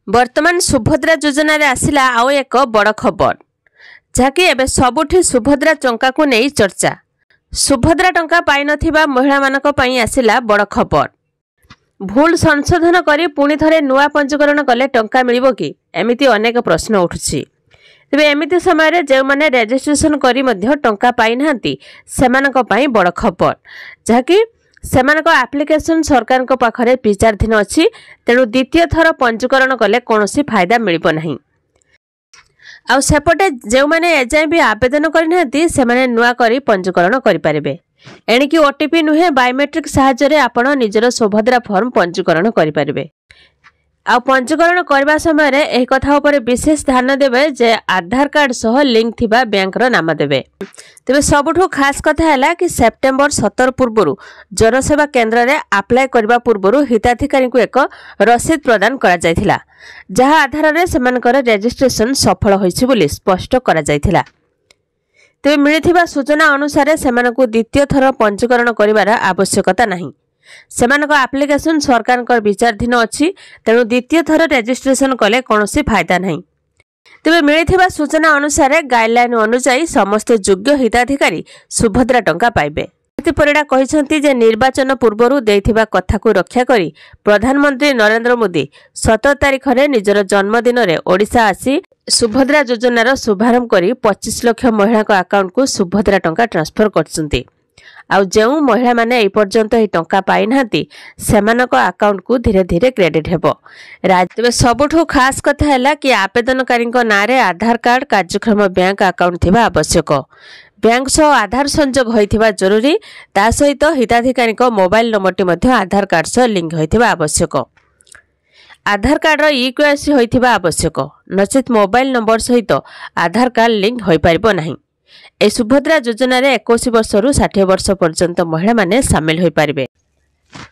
वर्तमान सुभद्रा योजना रे आसिला आउ एक बड़ खबर जहाँकि एबे सबुठी सुभद्रा टंका को नहीं चर्चा। सुभद्रा टंका पाई नथिबा महिला मानक पई आसिला बड़ खबर। भूल संशोधन करी पुणी थरे नुआ पंजीकरण कले टंका मिलिबो कि एमिति अनेक प्रश्न उठुछि। तेबे एमिति समय रे जे माने रजिस्ट्रेशन करी मध्य टंका पाई नांती सेमानक पई बड़ खबर जहाँकि सेमानक एप्लिकेशन सरकार को पाखरे विचाराधीन अच्छी। तेणु द्वितीय थर पंजीकरण कले कौनसी फायदा मिलिबो नहीं। आउ सेपटे जे माने एजाय भी आवेदन करिनांती सेमाने नुआ करी पंजीकरण करि परिबे। एणिकी ओटीपी नुहे बायोमेट्रिक सहायता रे आपण निजर सुभद्रा फॉर्म पंजीकरण करि परिबे। आउ पंजीकरण करबा समय रे एही कथा ऊपर विशेष ध्यान देबे जे आधार कार्ड सह लिंक थिबा बैंक रो नाम देबे। तेबे सबुठो खास कथा हैला कि सेप्टेम्बर 17 पूर्वरु जनसेवा केंद्र रे अप्लाई करबा पूर्वरु हिताधिकारी को एक रसीद प्रदान करा जायथिला जहा आधार रे सेमानकर रजिस्ट्रेशन सफल होइछि बोली स्पष्ट करा जायथिला। तेबे मिलिथिबा सूचना अनुसार सेमानकु द्वितीय थर पंजीकरण करिवार आवश्यकता नाही। सेमानक एप्लिकेशन सरकार कर विचाराधीन अच्छी। तेणु द्वितीय थर रजिस्ट्रेशन कले कौनसी फायदा नहीं। तेबे मिलिथिबा सूचना अनुसार गाइडलाइन अनुसार समस्त योग्य हिताधिकारी सुभद्रा टंका पाइबे। परिडा कहिसंती जे निर्वाचन पूर्वरु देइथिबा कथा को रक्षा करी प्रधानमंत्री नरेंद्र मोदी 17 तारिख रे निजर जन्मदिन रे ओडिशा आसी सुभद्रा योजनार शुभारंभ करी 25 लाख महिला अकाउंट को सुभद्रा टंका ट्रांसफर करछंती। आउ जेउ महिला माने ए पर्यंत ए टंका पाई नांती सेमानक अकाउंट को धीरे धीरे क्रेडिट हेबो। तेबे सबुठो खास कथा हैला कि आवेदनकारी नाँ रे आधार कार्ड कार्यक्रम बैंक अकाउंट थिबा आवश्यक। बैंक सह आधार संजोग होइथिबा जरूरी। ता सहित हिताधिकारी मोबाइल नंबरटी मध्ये आधार कार्ड सह लिंक होइथिबा आवश्यक। आधार कार्ड रो ई-केवाईसी होइथिबा आवश्यक। नचित मोबाइल नंबर सहित आधार कार्ड लिंक होई परिबो नाही। ए सुभद्रा योजना रे 21 वर्ष रु 60 वर्ष पर्यंत महिला माने शामिल होई परिबे।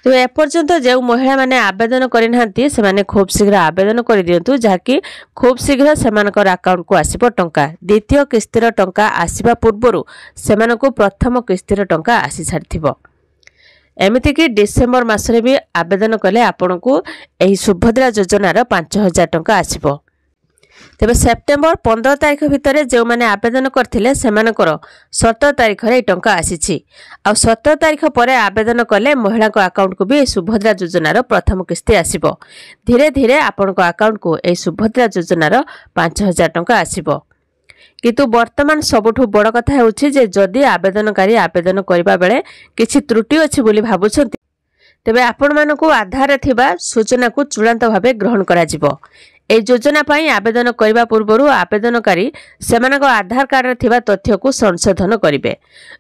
तो ए पर्यंत जे महिला माने आवेदन करिनांती सेमाने खूब शीघ्र आवेदन करि दियंतु जहाँकि खूब शीघ्र सेमानकर अकाउंट को आसीबो टंका। द्वितीय किस्तिर टंका आसीबा पूर्वरु सेमानकु प्रथम किस्तिर टंका आसी सारथिबो। एमिति कि डिसेंबर मासरे भी आवेदन कले आपनकु एही सुभद्रा योजनार 5000 टंका आसीबो। तेबे सेप्टेम्बर 15 तारिख भितर जो माने आवेदन करथिले सेमानकर 17 तारिख रे टंका आसीछि। आ 17 तारिख परे आवेदन कले महिला को अकाउंट को भी सुभद्रा योजनार प्रथम किस्ती आसीबो। धीरे धीरे आपनको अकाउंट को ए सुभद्रा योजनार 5000 टंका आसीबो। किंतु वर्तमान सबुठु बड़ कथा हेउछि जे जदि आवेदनकारी आवेदन करबा बेले किछि त्रुटि अछि बोली भाबुछंती तेबे आपण मानकु आधार रे थिबा सूचना को चूड़ांत भाबे ग्रहण करा जिवो। ए योजना पाई आवेदन करबा पूर्वरु आवेदनकारी सेमानक आधार कार्ड रे थिबा तथ्य को संशोधन करिवे।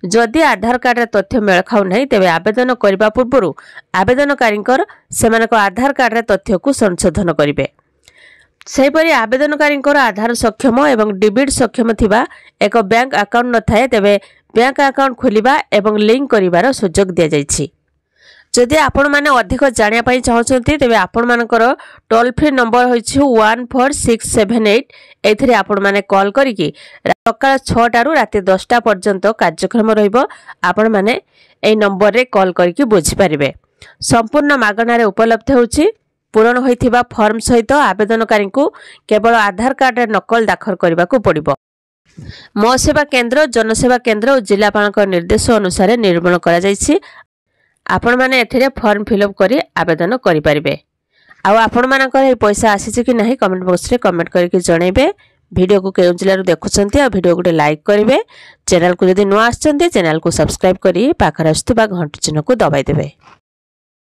जदि आधार कार्ड रे तथ्य मेल खाउ नाही तेबे आवेदन करबा पूर्वरु आवेदनकारींकर सेमानक आधार कार्ड रे तथ्य को संशोधन करिवे। सेहिपरि आवेदनकारींकर आधार सक्षम एवं डेबिट सक्षम थिबा एक बैंक अकाउंट न थाए तेबे बैंक अकाउंट खोलिबा एवं लिंक करिवार सुযোগ दिया जायछि। जदि आपण माने अधिक जानिया पई चाहछंती तेबे आपण मानकर टोल फ्री नंबर होइछि 14678। एथिरे आपण माने कॉल करिकि सकाळ 6 टारु राति 10टा पर्यंत कार्यक्रम रहिबो। आपण माने ए नंबर रे कॉल करिकि बुझि परिबे। संपूर्ण मागणा रे उपलब्ध होछि। पूर्ण होइथिबा फॉर्म सहित आवेदनकारी को केवल आधार कार्ड रे नकल दाखल करबा को पड़िबो। मो सेवा केंद्र जनसेवा केंद्र और जिलापालक निर्देश अनुसार निर्माण करा जायछि। आपण माने एथिरे फॉर्म फिलअप करी आवेदन करि परिबे। आ आपण मानकर ए पैसा आसीछि कि नाही कमेंट बॉक्स रे कमेंट करके जणैबे। वीडियो को केउ जिल्ला रु देखुछंती आ वीडियो को लाइक करिवे। चैनल को यदि नुआ आछंती चैनल को सब्सक्राइब करी पाखर आस्तुबा घंटी चिन्ह को दबाई देबे।